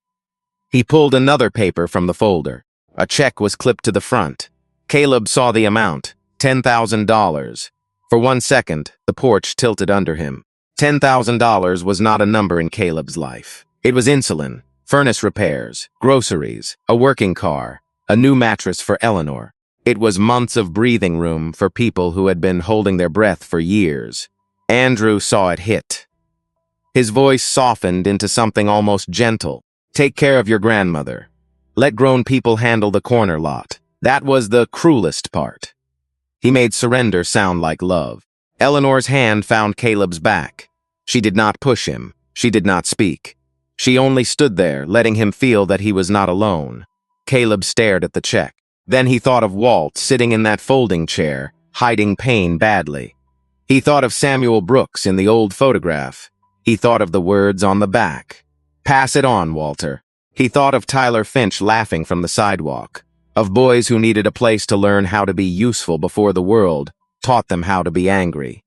He pulled another paper from the folder. A check was clipped to the front. Caleb saw the amount, $10,000. For 1 second, the porch tilted under him. $10,000 was not a number in Caleb's life. It was insulin, furnace repairs, groceries, a working car, a new mattress for Eleanor. It was months of breathing room for people who had been holding their breath for years. Andrew saw it hit. His voice softened into something almost gentle. Take care of your grandmother. Let grown people handle the corner lot. That was the cruelest part. He made surrender sound like love. Eleanor's hand found Caleb's back. She did not push him. She did not speak. She only stood there, letting him feel that he was not alone. Caleb stared at the check. Then he thought of Walt sitting in that folding chair, hiding pain badly. He thought of Samuel Brooks in the old photograph. He thought of the words on the back. Pass it on, Walter. He thought of Tyler Finch laughing from the sidewalk, of boys who needed a place to learn how to be useful before the world taught them how to be angry.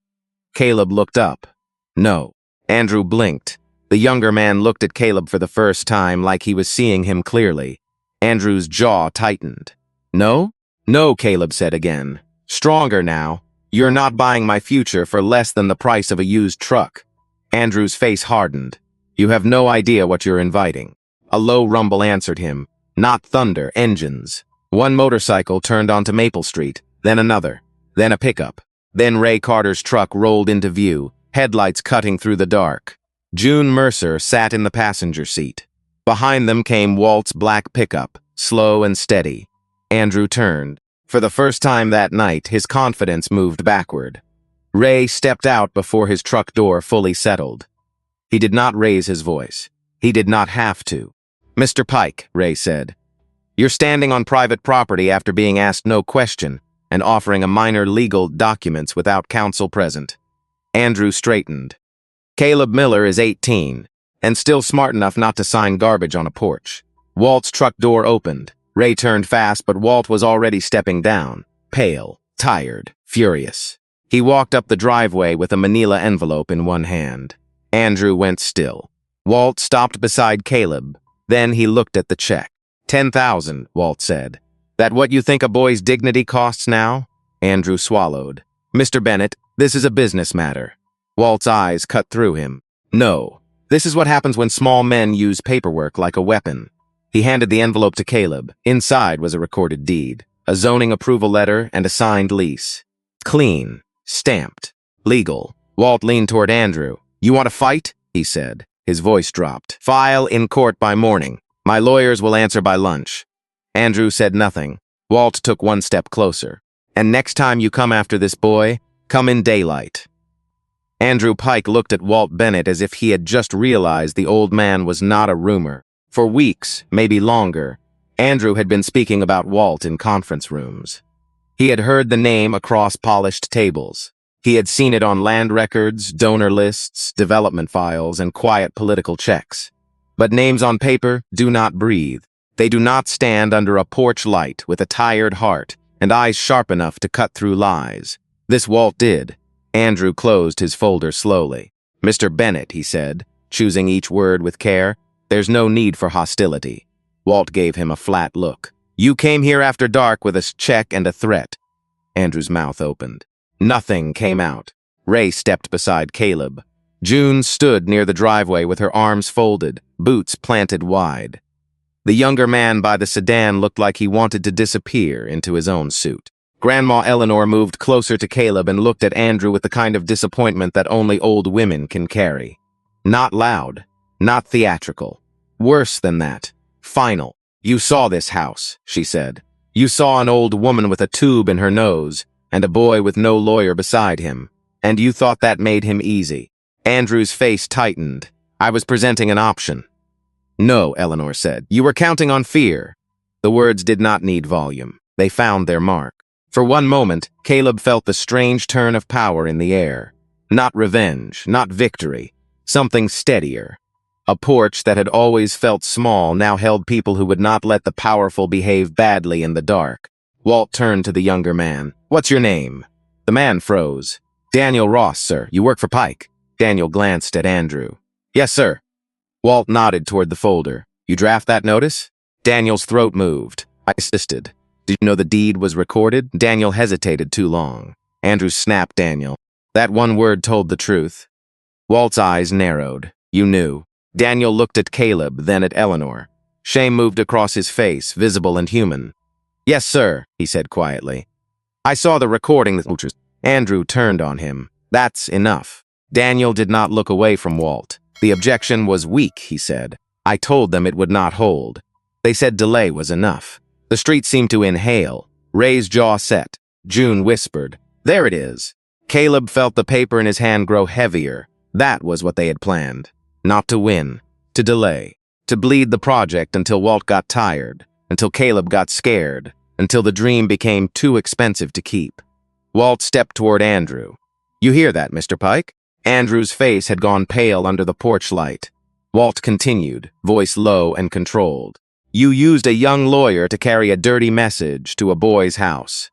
Caleb looked up. No. Andrew blinked. The younger man looked at Caleb for the first time like he was seeing him clearly. Andrew's jaw tightened. No? No, Caleb said again. Stronger now. You're not buying my future for less than the price of a used truck. Andrew's face hardened. You have no idea what you're inviting. A low rumble answered him. Not thunder, engines. One motorcycle turned onto Maple Street, then another, then a pickup. Then Ray Carter's truck rolled into view, headlights cutting through the dark. June Mercer sat in the passenger seat. Behind them came Walt's black pickup, slow and steady. Andrew turned. For the first time that night, his confidence moved backward. Ray stepped out before his truck door fully settled. He did not raise his voice. He did not have to. Mr. Pike, Ray said, you're standing on private property after being asked no question and offering a minor legal documents without counsel present. Andrew straightened. Caleb Miller is 18 and still smart enough not to sign garbage on a porch. Walt's truck door opened. Ray turned fast, but Walt was already stepping down, pale, tired, furious. He walked up the driveway with a manila envelope in one hand. Andrew went still. Walt stopped beside Caleb. Then he looked at the check. 10,000, Walt said. That what you think a boy's dignity costs now? Andrew swallowed. Mr. Bennett, this is a business matter. Walt's eyes cut through him. No. This is what happens when small men use paperwork like a weapon. He handed the envelope to Caleb. Inside was a recorded deed, a zoning approval letter, and a signed lease. Clean. Stamped. Legal. Walt leaned toward Andrew. You want to fight? He said. His voice dropped. File in court by morning. My lawyers will answer by lunch. Andrew said nothing. Walt took one step closer. And next time you come after this boy, come in daylight. Andrew Pike looked at Walt Bennett as if he had just realized the old man was not a rumor. For weeks, maybe longer, Andrew had been speaking about Walt in conference rooms. He had heard the name across polished tables. He had seen it on land records, donor lists, development files, and quiet political checks. But names on paper do not breathe. They do not stand under a porch light with a tired heart and eyes sharp enough to cut through lies. This Walt did. Andrew closed his folder slowly. Mr. Bennett, he said, choosing each word with care, there's no need for hostility. Walt gave him a flat look. You came here after dark with a check and a threat. Andrew's mouth opened. Nothing came out. Ray stepped beside Caleb. June stood near the driveway with her arms folded, boots planted wide. The younger man by the sedan looked like he wanted to disappear into his own suit. Grandma Eleanor moved closer to Caleb and looked at Andrew with the kind of disappointment that only old women can carry. Not loud, not theatrical. Worse than that. Final. "You saw this house," she said. "You saw an old woman with a tube in her nose, and a boy with no lawyer beside him. And you thought that made him easy." Andrew's face tightened. "I was presenting an option." "No," Eleanor said. "You were counting on fear." The words did not need volume. They found their mark. For one moment, Caleb felt the strange turn of power in the air. Not revenge, not victory. Something steadier. A porch that had always felt small now held people who would not let the powerful behave badly in the dark. Walt turned to the younger man. "What's your name?" The man froze. "Daniel Ross, sir. You work for Pike." Daniel glanced at Andrew. "Yes, sir." Walt nodded toward the folder. "You draft that notice?" Daniel's throat moved. I assisted. "Did you know the deed was recorded?" Daniel hesitated too long. Andrew snapped Daniel. That one word told the truth. Walt's eyes narrowed. "You knew." Daniel looked at Caleb, then at Eleanor. Shame moved across his face, visible and human. "Yes, sir," he said quietly. "I saw the recording." Andrew turned on him. "That's enough." Daniel did not look away from Walt. "The objection was weak," he said. "I told them it would not hold. They said delay was enough." The street seemed to inhale. Ray's jaw set. June whispered, "There it is." Caleb felt the paper in his hand grow heavier. That was what they had planned. Not to win. To delay. To bleed the project until Walt got tired. Until Caleb got scared. Until the dream became too expensive to keep. Walt stepped toward Andrew. "You hear that, Mr. Pike?" Andrew's face had gone pale under the porch light. Walt continued, voice low and controlled. "You used a young lawyer to carry a dirty message to a boy's house.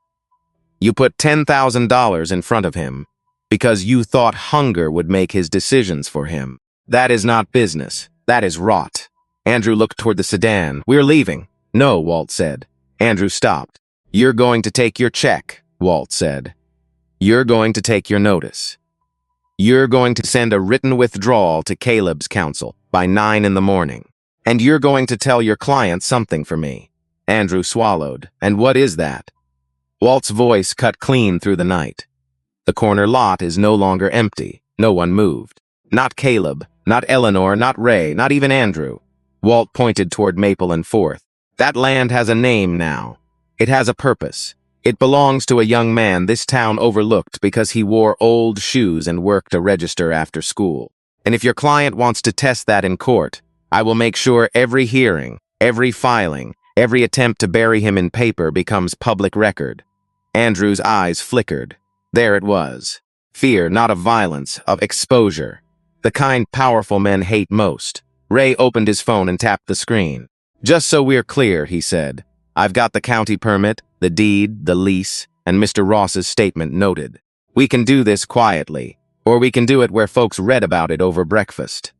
You put $10,000 in front of him because you thought hunger would make his decisions for him. That is not business. That is rot." Andrew looked toward the sedan. "We're leaving." "No," Walt said. Andrew stopped. "You're going to take your check," Walt said. "You're going to take your notice. You're going to send a written withdrawal to Caleb's counsel by 9 in the morning. And you're going to tell your client something for me." Andrew swallowed. "And what is that?" Walt's voice cut clean through the night. "The corner lot is no longer empty." No one moved. Not Caleb, not Eleanor, not Ray, not even Andrew. Walt pointed toward Maple and Fourth. "That land has a name now. It has a purpose. It belongs to a young man this town overlooked because he wore old shoes and worked a register after school. And if your client wants to test that in court, I will make sure every hearing, every filing, every attempt to bury him in paper becomes public record." Andrew's eyes flickered. There it was. Fear, not of violence, of exposure. The kind powerful men hate most. Ray opened his phone and tapped the screen. "Just so we're clear," he said. "I've got the county permit, the deed, the lease, and Mr. Ross's statement noted. We can do this quietly, or we can do it where folks read about it over breakfast."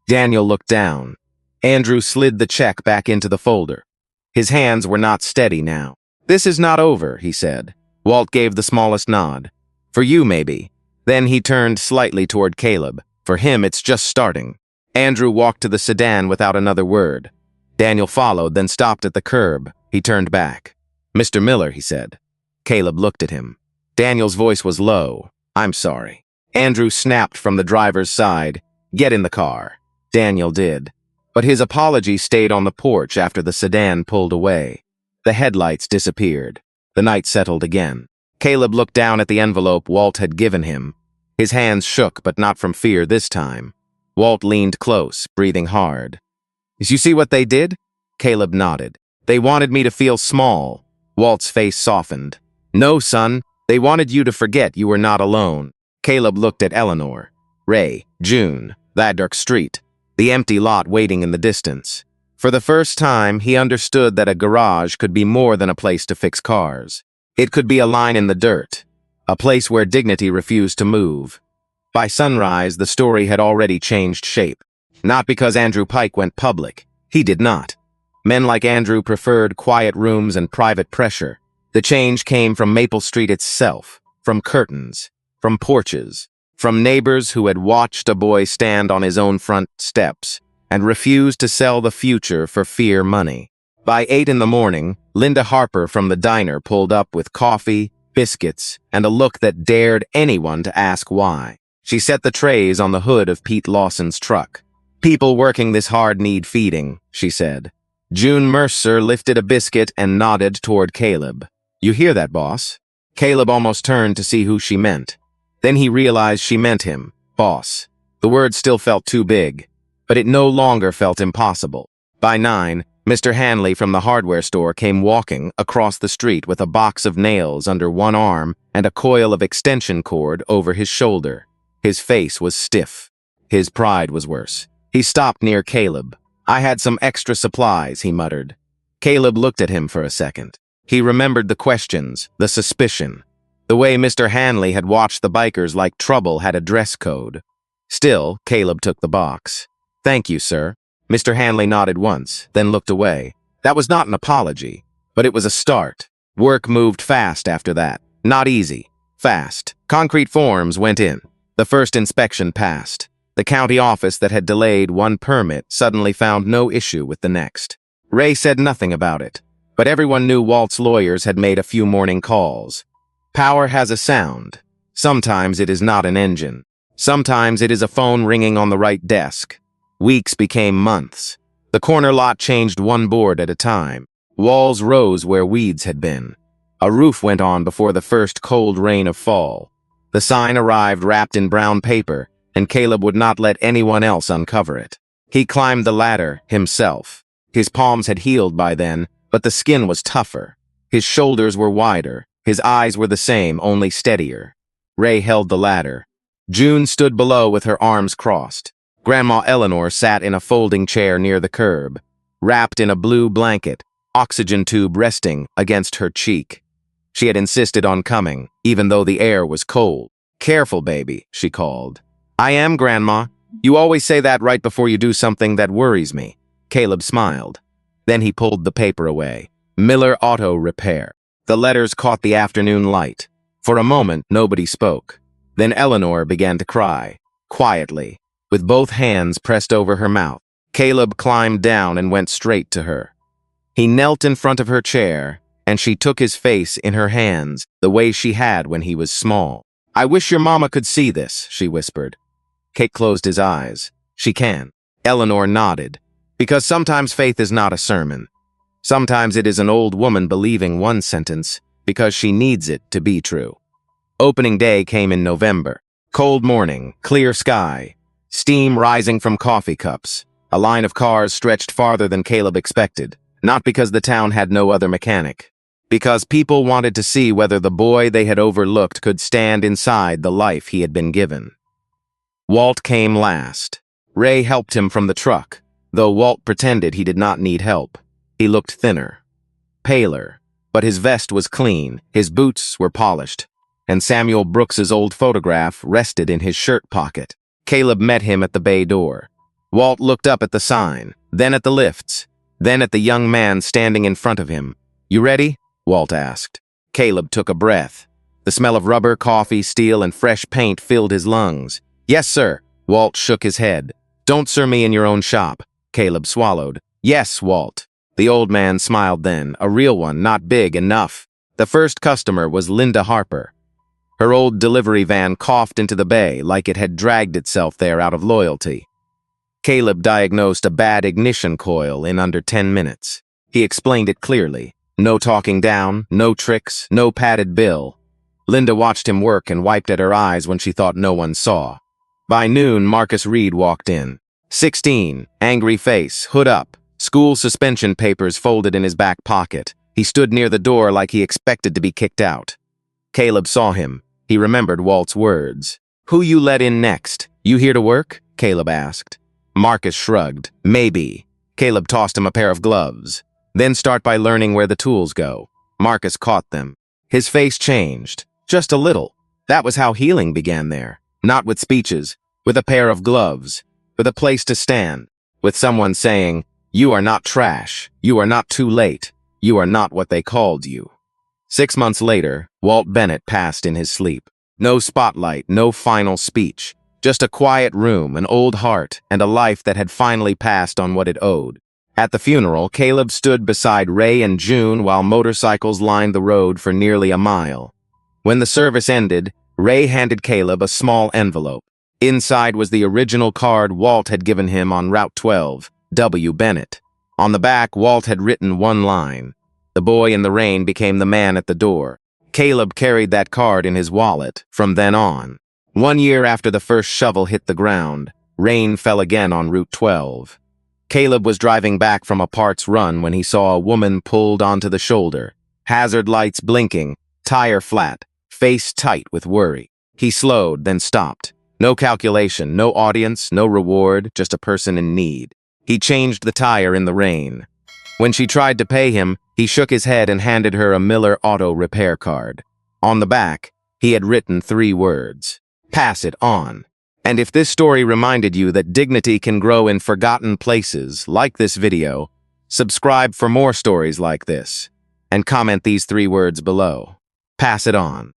Daniel looked down. Andrew slid the check back into the folder. His hands were not steady now. "This is not over," he said. Walt gave the smallest nod. "For you, maybe." Then he turned slightly toward Caleb. "For him, it's just starting." Andrew walked to the sedan without another word. Daniel followed, then stopped at the curb. He turned back. "Mr. Miller," he said. Caleb looked at him. Daniel's voice was low. "I'm sorry." Andrew snapped from the driver's side. "Get in the car." Daniel did. But his apology stayed on the porch after the sedan pulled away. The headlights disappeared. The night settled again. Caleb looked down at the envelope Walt had given him. His hands shook, but not from fear this time. Walt leaned close, breathing hard. "You see what they did?" Caleb nodded. "They wanted me to feel small." Walt's face softened. "No, son. They wanted you to forget you were not alone." Caleb looked at Eleanor. Ray, June, Laddark Street. The empty lot waiting in the distance. For the first time, he understood that a garage could be more than a place to fix cars. It could be a line in the dirt, a place where dignity refused to move. By sunrise, the story had already changed shape. Not because Andrew Pike went public. He did not. Men like Andrew preferred quiet rooms and private pressure. The change came from Maple Street itself, from curtains, from porches, from neighbors who had watched a boy stand on his own front steps and refused to sell the future for fear money. By 8 in the morning, Linda Harper from the diner pulled up with coffee, biscuits, and a look that dared anyone to ask why. She set the trays on the hood of Pete Lawson's truck. "People working this hard need feeding," she said. June Mercer lifted a biscuit and nodded toward Caleb. "You hear that, boss?" Caleb almost turned to see who she meant. Then he realized she meant him, boss. The word still felt too big, but it no longer felt impossible. By 9, Mr. Hanley from the hardware store came walking across the street with a box of nails under one arm and a coil of extension cord over his shoulder. His face was stiff. His pride was worse. He stopped near Caleb. "I had some extra supplies," he muttered. Caleb looked at him for a second. He remembered the questions, the suspicion. The way Mr. Hanley had watched the bikers like trouble had a dress code. Still, Caleb took the box. "Thank you, sir." Mr. Hanley nodded once, then looked away. That was not an apology, but it was a start. Work moved fast after that. Not easy. Fast. Concrete forms went in. The first inspection passed. The county office that had delayed one permit suddenly found no issue with the next. Ray said nothing about it, but everyone knew Walt's lawyers had made a few morning calls. Power has a sound. Sometimes it is not an engine. Sometimes it is a phone ringing on the right desk. Weeks became months. The corner lot changed one board at a time. Walls rose where weeds had been. A roof went on before the first cold rain of fall. The sign arrived wrapped in brown paper, and Caleb would not let anyone else uncover it. He climbed the ladder himself. His palms had healed by then, but the skin was tougher. His shoulders were wider. His eyes were the same, only steadier. Ray held the ladder. June stood below with her arms crossed. Grandma Eleanor sat in a folding chair near the curb, wrapped in a blue blanket, oxygen tube resting against her cheek. She had insisted on coming, even though the air was cold. "Careful, baby," she called. "I am, Grandma. You always say that right before you do something that worries me." Caleb smiled. Then he pulled the paper away. Miller Auto Repair. The letters caught the afternoon light. For a moment, nobody spoke. Then Eleanor began to cry, quietly, with both hands pressed over her mouth. Caleb climbed down and went straight to her. He knelt in front of her chair, and she took his face in her hands, the way she had when he was small. "I wish your mama could see this," she whispered. Kate closed his eyes. "She can." Eleanor nodded. "Because sometimes faith is not a sermon. Sometimes it is an old woman believing one sentence because she needs it to be true." Opening day came in November. Cold morning, clear sky, steam rising from coffee cups. A line of cars stretched farther than Caleb expected, not because the town had no other mechanic, because people wanted to see whether the boy they had overlooked could stand inside the life he had been given. Walt came last. Ray helped him from the truck, though Walt pretended he did not need help. He looked thinner, paler, but his vest was clean, his boots were polished, and Samuel Brooks's old photograph rested in his shirt pocket. Caleb met him at the bay door. Walt looked up at the sign, then at the lifts, then at the young man standing in front of him. "You ready?" Walt asked. Caleb took a breath. The smell of rubber, coffee, steel, and fresh paint filled his lungs. "Yes, sir." Walt shook his head. "Don't serve me in your own shop." Caleb swallowed. "Yes, Walt." The old man smiled then, a real one, not big enough. The first customer was Linda Harper. Her old delivery van coughed into the bay like it had dragged itself there out of loyalty. Caleb diagnosed a bad ignition coil in under 10 minutes. He explained it clearly. No talking down, no tricks, no padded bill. Linda watched him work and wiped at her eyes when she thought no one saw. By noon, Marcus Reed walked in. 16, angry face, hood up, school suspension papers folded in his back pocket. He stood near the door like he expected to be kicked out. Caleb saw him. He remembered Walt's words. "Who you let in next? You here to work?" Caleb asked. Marcus shrugged. "Maybe." Caleb tossed him a pair of gloves. "Then start by learning where the tools go." Marcus caught them. His face changed. Just a little. That was how healing began there. Not with speeches, with a pair of gloves, with a place to stand, with someone saying, "You are not trash. You are not too late. You are not what they called you." 6 months later, Walt Bennett passed in his sleep. No spotlight, no final speech, Just a quiet room, an old heart, and a life that had finally passed on what it owed. At the funeral, Caleb stood beside Ray and June while motorcycles lined the road for nearly a mile. When the service ended, Ray handed Caleb a small envelope. Inside was the original card Walt had given him on Route 12, W. Bennett. On the back, Walt had written one line. The boy in the rain became the man at the door. Caleb carried that card in his wallet from then on. 1 year after the first shovel hit the ground, rain fell again on Route 12. Caleb was driving back from a parts run when he saw a woman pulled onto the shoulder. Hazard lights blinking, tire flat, face tight with worry. He slowed, then stopped. No calculation, no audience, no reward, just a person in need. He changed the tire in the rain. When she tried to pay him, he shook his head and handed her a Miller Auto repair card. On the back, he had written 3 words. Pass it on. And if this story reminded you that dignity can grow in forgotten places, like this video, subscribe for more stories like this, and comment these 3 words below. Pass it on.